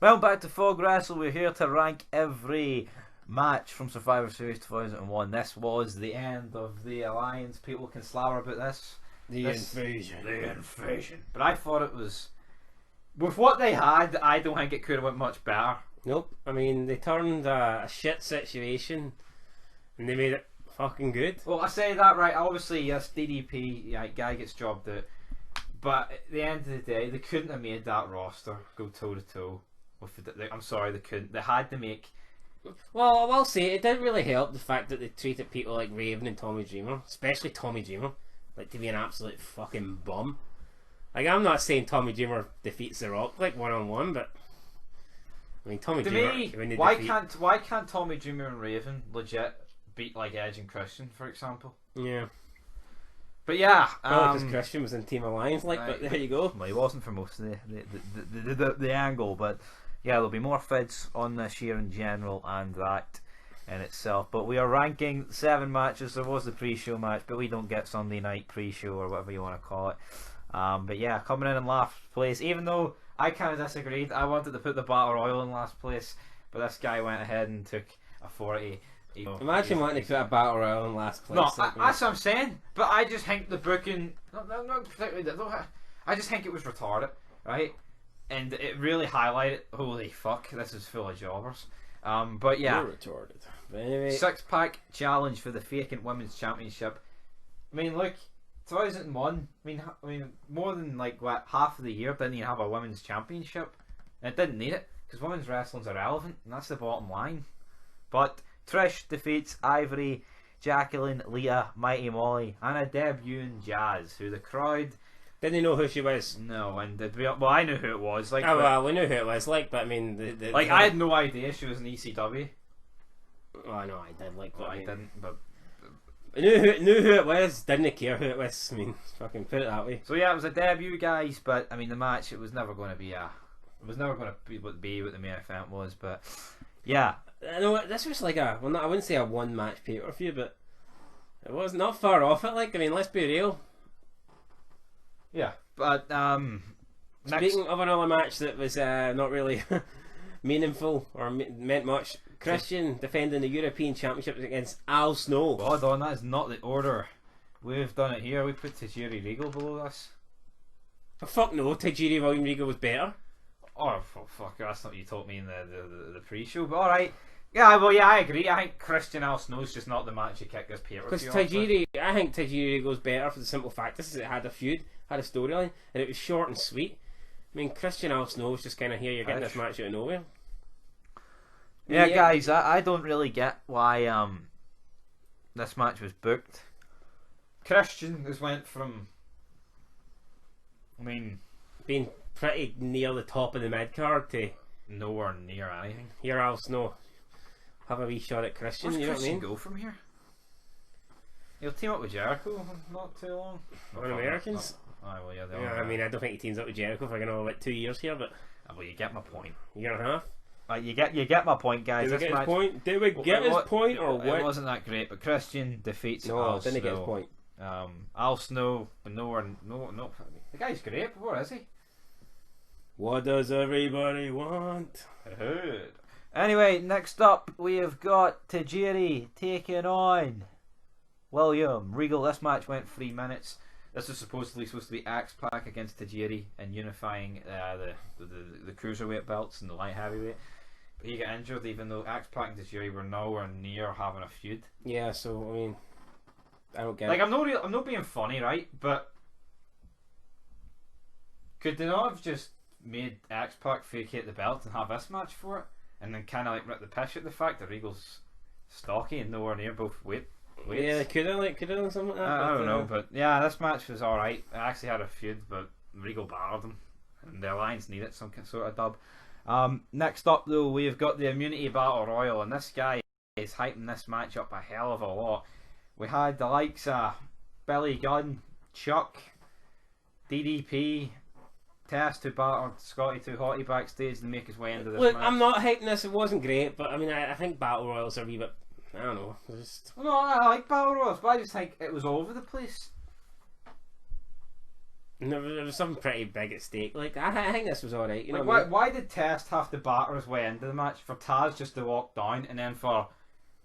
Well, back to Fog Wrestle. We're here to rank every match from Survivor Series 2001. This was the end of the alliance. People can slaver about this. The invasion. The invasion. But I thought it was... With what they had, I don't think it could have went much better. Nope. I mean, they turned a shit situation and they made it fucking good. Well, I say that right. Obviously, yes, DDP, yeah, guy gets jobbed out. But at the end of the day, they couldn't have made that roster go toe to toe with the. I'm sorry, they couldn't. They had to make. Well, I will say it did really help the fact that they treated people like Raven and Tommy Dreamer, especially Tommy Dreamer, like to be an absolute fucking bum. Like, I'm not saying Tommy Dreamer defeats The Rock like one-on-one, but I mean Tommy Dreamer. Why can't Tommy Dreamer and Raven legit beat like Edge and Christian, for example? Yeah. But yeah, because Christian was in Team Alliance, like. But there you go. Well, he wasn't for most of the angle, but yeah, there'll be more fids on this year in general, and that in itself. But we are ranking 7 matches. There was the pre-show match, but we don't get Sunday night pre-show or whatever you want to call it. But yeah, coming in last place, even though I kind of disagreed. I wanted to put the Battle Royal in last place, but this guy went ahead and took a 40. Imagine wanting to put a Battle Royal in last place. No, that's what I'm saying. But I just think the booking, not particularly, I just think it was retarded, right? And it really highlighted, holy fuck, this is full of jobbers. But yeah, you're retarded. But anyway, 6-pack challenge for the vacant women's championship. I mean, look, 2001. I mean, more than like what, half of the year didn't even have a women's championship, and it didn't need it because women's wrestling's irrelevant, and that's the bottom line. But Trish defeats Ivory, Jacqueline, Leah, Mighty Molly, and a debuting Jazz, who the crowd didn't know who she was. No, and well, I knew who it was. Like, oh well, we knew who it was. Like, but I mean, I had no idea she was an ECW. Oh, I know I did. Like, but I didn't. But I knew who it was. Didn't care who it was. I mean, fucking put it that way. So yeah, it was a debut, guys. But I mean, the match, it was never going to be what the main event was. But yeah. I know this was like I wouldn't say a one match pay per view, but it was not far off it. Like, I mean, let's be real. Yeah, but speaking of another match that was not really meaningful or meant much, Christian defending the European Championship against Al Snow. God, on, that is not the order we've done it here. We put Tajiri Regal below this. Oh, fuck no, Tajiri William Regal was better. Oh fuck, that's not what you told me in the pre-show. But all right. Yeah, well, yeah, I agree. I think Christian Al Snow's just not the match you kick this pay-per-view. Because Tajiri, I think Tajiri goes better for the simple fact this is it had a feud, had a storyline, and it was short and sweet. I mean, Christian Al Snow was just kind of here. You're getting this match out of nowhere. Yeah, guys, I don't really get why this match was booked. Christian just went from, I mean, being pretty near the top of the mid card to nowhere near anything. Here, Al Snow. Have a wee shot at Christian. Where's you know Christian what I mean? Go from here? He'll team up with Jericho not too long. On Americans? Well, yeah, yeah, I mean, I don't think he teams up with Jericho for about 2 years here, but well, you get my point. Year and a half. You get my point, guys. Did we get his point? Did we get his point or what? It wasn't that great, but Christian defeats. No, didn't get his point. Al Snow, no. The guy's great. But where is he? What does everybody want? Anyway, next up we have got Tajiri taking on William Regal. This match went 3 minutes. This is supposed to be X-Pac against Tajiri and unifying the cruiserweight belts and the light heavyweight. But he got injured, even though X-Pac and Tajiri were nowhere near having a feud. Yeah, so I mean, I don't get like it. I'm not being funny, right? But could they not have just made X-Pac vacate the belt and have this match for it? And then kind of like rip the piss at the fact that Regal's stocky and nowhere near both weights. Yeah, they could have done something like that. I don't know, but yeah, this match was alright. I actually had a feud, but Regal battered him, and the Alliance needed some sort of dub. Next up, though, we've got the Immunity Battle Royal, and this guy is hyping this match up a hell of a lot. We had the likes of Billy Gunn, Chuck, DDP, Test, who battered Scotty Too Hotty backstage to make his way into this match. Look, I'm not hyping this. It wasn't great, but I mean, I think Battle Royals are a wee bit. I don't know. Just... No, I like Battle Royals, but I just think it was all over the place. And there was something pretty big at stake. Like I think this was alright. You know Like, what I mean? why did Test have to batter his way into the match for Taz just to walk down, and then for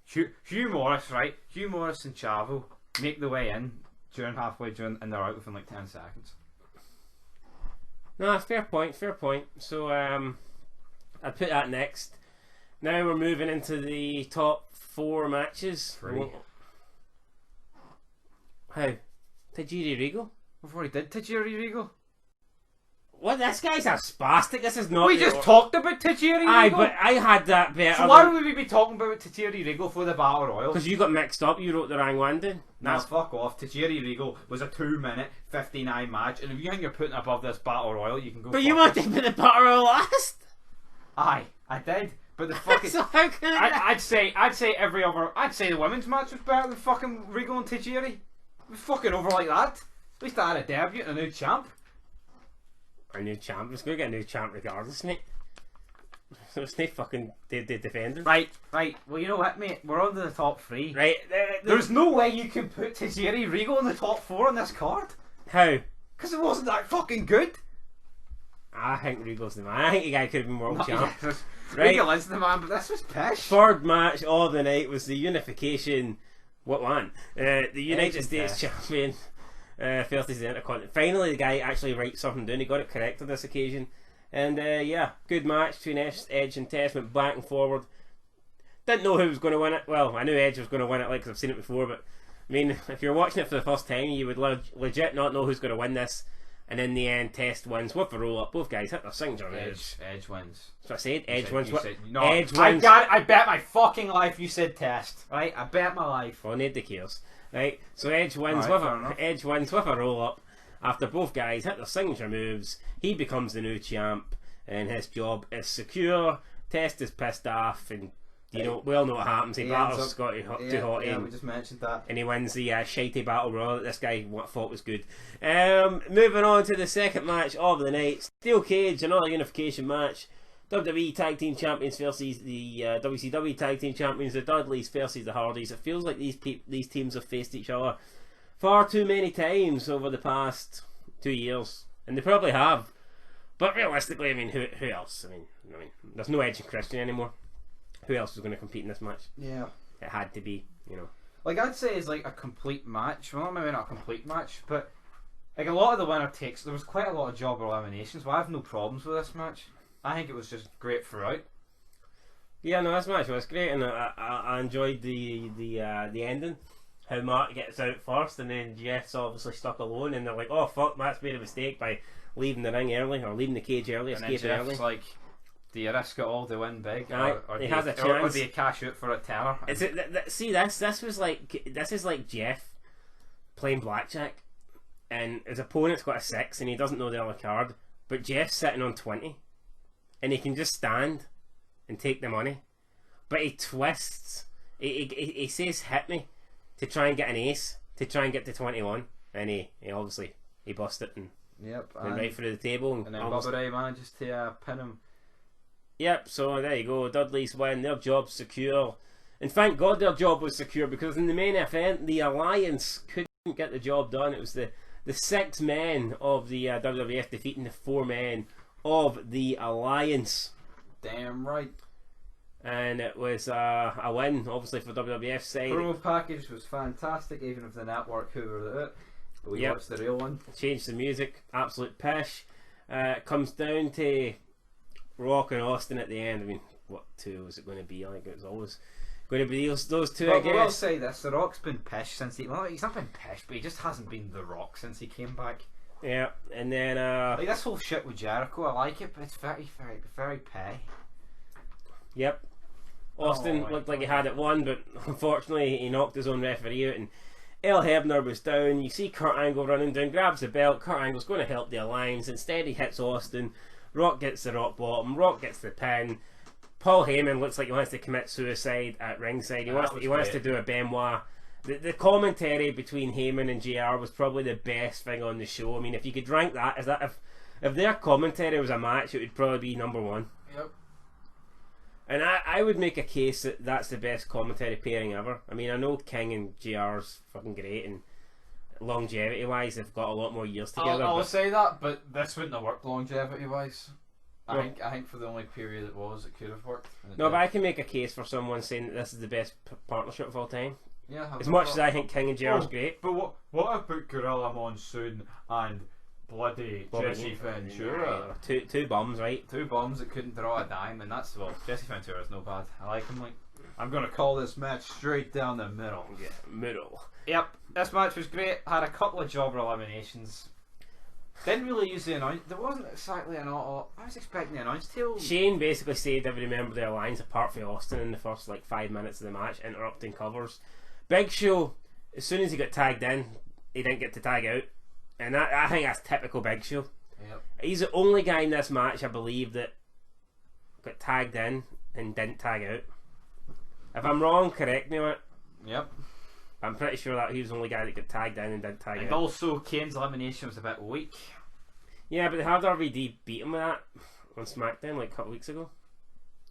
Hugh Morris, right? Hugh Morris and Chavo make the way in during halfway during, and they're out within like 10 seconds. No, fair point. Fair point. So I'd put that next. Now we're moving into the top 4 matches. 3. How? Tajiri Regal? Before he did Tajiri Regal. What? This guy's a spastic. This is not. We just talked about Tajiri Regal. Aye, but I had that bit. So why would we be talking about Tajiri Regal for the Battle Royal? Because you got mixed up. You wrote the wrong one down. Nah, fuck off. Tajiri Regal was a 2-minute 59 match, and if you think you're putting it above this Battle Royal, you can go. But you wanted to put the Battle Royal last. Aye, I did. But the fucking So how can I'd say every other. I'd say the women's match was better than fucking Regal and Tajiri. It was fucking over like that. At least I had a debut and a new champ. A new champ. It's going to get a new champ regardless, mate. So it's no fucking defending. Right. Well, you know what, mate? We're on to the top 3. Right. There's no way you can put Tajiri Regal in the top 4 on this card. How? Because it wasn't that fucking good. I think Regal's the man. I think the guy could have been world champ. Yes, Right. Regal is the man, but this was pish. Third match of the night was the unification. What one? The United States champion versus the Intercontinental. Finally, the guy actually writes something down. He got it correct on this occasion. And yeah, good match between Edge and Test. Went back and forward. Didn't know who was going to win it. Well, I knew Edge was going to win it, like, because I've seen it before. But I mean, if you're watching it for the first time, you would legit not know who's going to win this. And in the end, Test wins with a roll up. Both guys hit their signature moves. Edge wins. That's what I said. Edge said- wins. you What? said- no, Edge I wins. got it. I bet my fucking life you said Test. Right? I bet my life. Well, nobody cares. Right, so Edge wins Alright, with fair enough. Edge wins with a roll up. After both guys hit their signature moves, he becomes the new champ, and his job is secure. Test is pissed off, and you know we all know what happens. He battles Scotty too hot, Yeah, we just mentioned that. and he wins the shitey battle royal that this guy thought was good. Moving on to the second match of the night, Steel Cage, another unification match. WWE Tag Team Champions versus the WCW Tag Team Champions, the Dudleys versus the Hardys. It feels like these teams have faced each other far too many times over the past 2 years, and they probably have. But realistically, I mean, who else? I mean, there's no Edge and Christian anymore. Who else was going to compete in this match? Yeah. It had to be, you know. Like, I'd say it's like a complete match. Well, maybe not a complete match, but like a lot of the winner takes. There was quite a lot of job eliminations, but I have no problems with this match. I think it was just great throughout. Yeah, no, this match was great, and I enjoyed the ending. How Mark gets out first, and then Jeff's obviously stuck alone, and they're like, "Oh fuck, Matt's made a mistake by leaving the ring early, or leaving the cage early, And then escaping Jeff's early." like, do you risk it all to win big? Aye, Or he do has you, a chance. Or do you cash out for a tenner? Is it? See, this is like Jeff playing blackjack, and his opponent's got a 6, and he doesn't know the other card, but Jeff's sitting on 20, and he can just stand and take the money, but he twists. He says hit me to try and get an ace, to try and get to 21, and he obviously he bust it and Yep. went right through the table, And then obviously- Bubba Ray manages to pin him. Yep, so there you go. Dudley's win. Their job's secure. And thank God their job was secure, because in the main event, the Alliance couldn't get the job done. It was the 6 men of the WWF defeating the 4 men of the Alliance. Damn right. And it was a win, obviously, for WWF side. Promo package was fantastic, even if the network hoovered it. But we Yep. watched the real one. Changed the music. Absolute pish. It comes down to Rock and Austin at the end. I mean, what 2 was it going to be? I think it was always going to be those 2, I But we'll guess. say this: The Rock's been pish since he. Well, he's not been pish, but he just hasn't been The Rock since he came back. Yeah, and then Like this whole shit with Jericho, I like it, but it's very pay. yep, Austin Oh my looked like he God. had it won, but unfortunately he knocked his own referee out, and El Hebner was down. You see Kurt Angle running down, grabs the belt. Kurt Angle's going to help the Alliance. Instead he hits Austin. Rock gets the rock bottom. Rock gets the pin. Paul Heyman looks like he wants to commit suicide at ringside. He wants to do a Benoit. The commentary between Heyman and JR was probably the best thing on the show. I mean, if you could rank that, if their commentary was a match, it would probably be number 1. Yep. And I would make a case that that's the best commentary pairing ever. I mean, I know King and JR's fucking great, and longevity wise, they've got a lot more years I'll, together. I'll but say that, but this wouldn't have worked longevity wise. Well- I think for the only period it was, it could have worked. And it no, did. but I can make a case for someone saying that this is the best partnership of all time. Yeah, As much as I think King and JR's great. But what about Gorilla Monsoon and bloody Bobby Jesse Heenan. Ventura? Two bums, right? Two bums that couldn't draw a dime, and that's, well, Jesse Ventura's no bad. I like him. Like, I'm gonna call this match straight down the middle. Yeah, middle. Yep, this match was great. Had a couple of jobber eliminations. Didn't really use the announce. There wasn't exactly an auto. I was expecting the announce table. Shane basically saved every member of the alliance apart from Austin in the first like 5 minutes of the match, interrupting covers. Big Show, as soon as he got tagged in, he didn't get to tag out, and I think that's typical Big Show. Yep. He's the only guy in this match, I believe, that got tagged in and didn't tag out. If I'm wrong, correct me on it. Yep. I'm pretty sure that he was the only guy that got tagged in and didn't tag And out. also, Kane's elimination was a bit weak. Yeah, but they had RVD beat him with that on SmackDown like a couple weeks ago.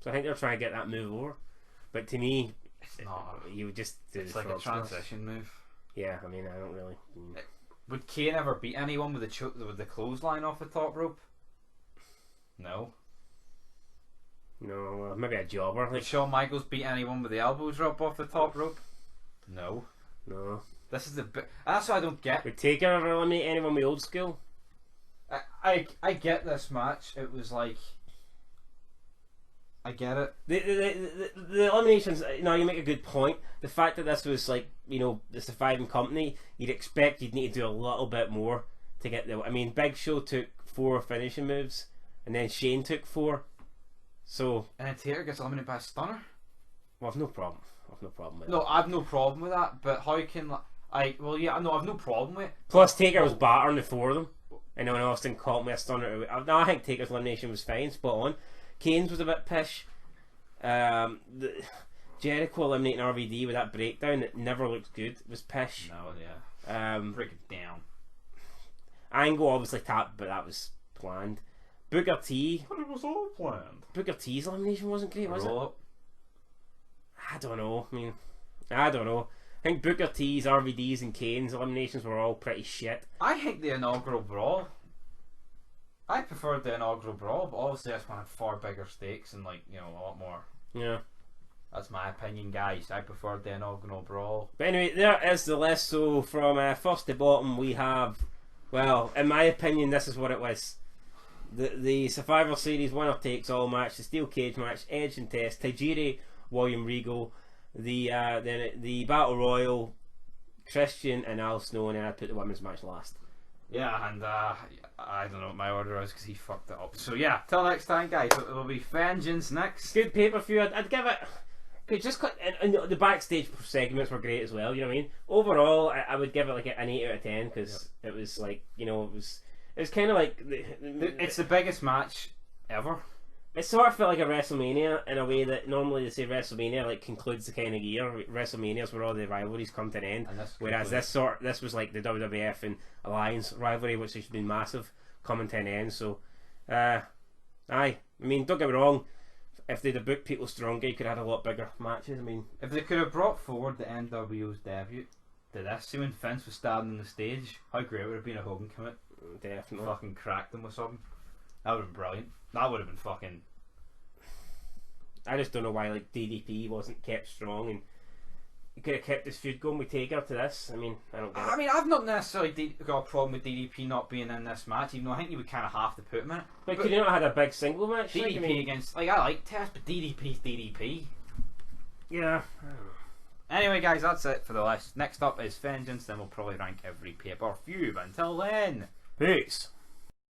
So I think they're trying to get that move over. But to me, It's not. you would just do It's the like a frog splash. transition move. Yeah, I mean, I don't really. Would Kane ever beat anyone with the clothesline off the top rope? No. No, maybe a jobber. Would Like, Shawn Michaels beat anyone with the elbows up off the top rope? No. no. This is the bit. That's what I don't get. Would Taker ever eliminate anyone with old school? I get this match. It was like. I get it. The eliminations, you make a good point. The fact that this was like, the surviving company, you'd expect you'd need to do a little bit more to get the. I mean, Big Show took 4 finishing moves, and then Shane took 4. So, And then Taker gets eliminated by a stunner. well, I've no problem. I've no problem with it. No, I've no problem with that. But how can I've no problem with it. Plus, Taker was battering the 4 of them. And then Austin caught me a stunner. No, I think Taker's elimination was fine, spot on. Kane's was a bit pish. Jericho eliminating RVD with that breakdown that never looked good was pish. No, yeah. Break it down. Angle obviously tapped, but that was planned. Booker T. But it was all planned. Booker T's elimination wasn't great, was it? Roll up. I don't know. I don't know. I think Booker T's, RVD's, and Kane's eliminations were all pretty shit. I think the inaugural brawl. I preferred the inaugural brawl, but obviously this one had far bigger stakes and a lot more. Yeah. That's my opinion, guys. I preferred the inaugural brawl. But anyway, there is the list. So from first to bottom, we have, well, in my opinion, this is what it was. The Survivor Series winner takes all match, the steel cage match, Edge and Test, Tajiri, William Regal, then the Battle Royal, Christian and Al Snow, and then I put the women's match last. Yeah, and I don't know what my order is because he fucked it up. So yeah, till next time, guys. It will be Vengeance next. Good pay-per-view. I'd give it. And the backstage segments were great as well. You know what I mean? Overall, I would give it like an 8 out of 10 because it was like it was kind of like It's the biggest match ever. it sort of felt like a WrestleMania in a way that normally they say WrestleMania like concludes the kind of year. WrestleMania's where all the rivalries come to an end. And Whereas this was like the WWF and Alliance rivalry, which has been massive, coming to an end. So, I mean, don't get me wrong. If they'd have booked people stronger, you could have had a lot bigger matches. I mean, if they could have brought forward the NWO's debut to this, see when Vince was standing on the stage, how great would it have been a Hogan come out, definitely. fucking cracked them with something. That would have been brilliant. That would have been fucking. I just don't know why like DDP wasn't kept strong, and you could have kept this feud going with Taker to this. I mean, I don't get it. I mean, I've not necessarily got a problem with DDP not being in this match, even though I think you would kind of have to put him in it. But could you not have had a big single match? DDP Like, I mean, against, I like Test, but DDP's DDP. yeah. Anyway, guys, that's it for the list. Next up is Vengeance, then we'll probably rank every pay-per-view. But until then, Peace.